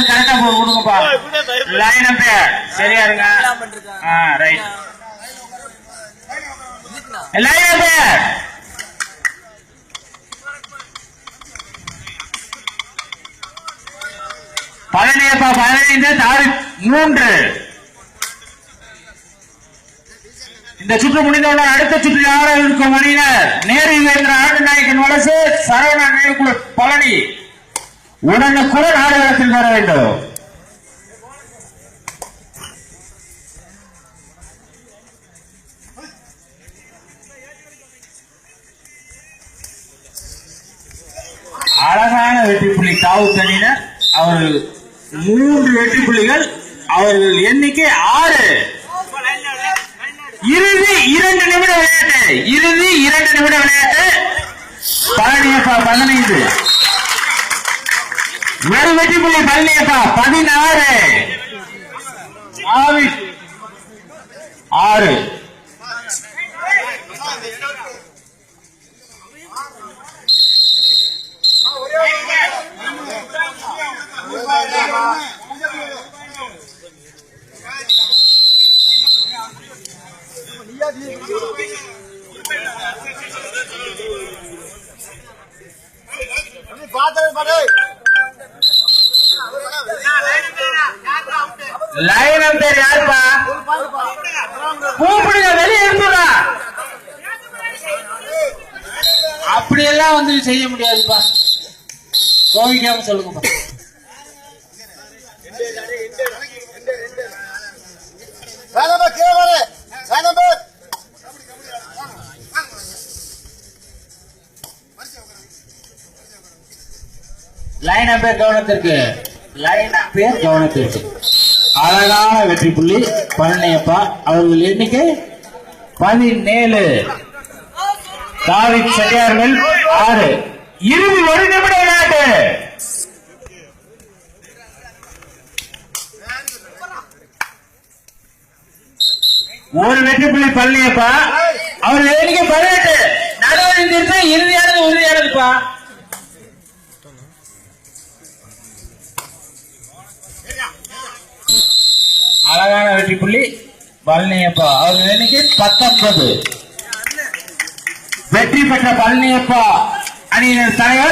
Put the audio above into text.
கரெக்டா கொடுங்கப்பா. Line number சரியா இருங்க. Right line number Palaniappa 15 Tariq 3. இந்த சுற்று முடிந்தவுடன் அடுத்த சுற்றில் ஆட இருக்கும் அணியினர் நேரு என்ற ஆண்டு நாயக்கன் வலசு சரவணா நினைவுக்குழு பழனி உடனுக்குடன் ஆடுகளத்தில் வர வேண்டும். அழகான வெற்றி புள்ளி தாவூத் அணியினர். அவர்கள் 3 வெற்றி புள்ளிகள். அவர்கள் எண்ணிக்கை 6. இறுதி 2 நிமிட விளையாட்டு. இறுதி 2 நிமிட விளையாட்டு. பழனியப்பா 15. ஒரு வெற்றி புள்ளி பழனியப்பா 16. 6. லைன் நம்பர் யாருப்பா? கூப்பிடுங்க, வெளியே இருந்துடா. அப்படியெல்லாம் வந்து செய்ய முடியாதுப்பா. கோவிக்காம சொல்லுங்கப்பா. லைன் நம்பர் கவனத்திற்கு. லைன் நம்பர் கவனத்திற்கு. அழகான வெற்றி புள்ளி பழனியப்பா. அவர்கள் எண்ணிக்கை 17. தாவித் செட்டியார்கள் 6. இறுதி 1 நிமிட விளையாட்டு. ஒரு வெற்றி புள்ளி பழனியப்பா. அவர்கள் எண்ணிக்கை 18. நடுவழிந்திருந்த இறுதியானது உறுதியானதுப்பா. அழகான வெற்றி புள்ளி பழனியப்பா. அவர்கள் எண்ணிக்கை 19. வெற்றி பெற்ற பழனியப்பா அணியினர் தலைவர்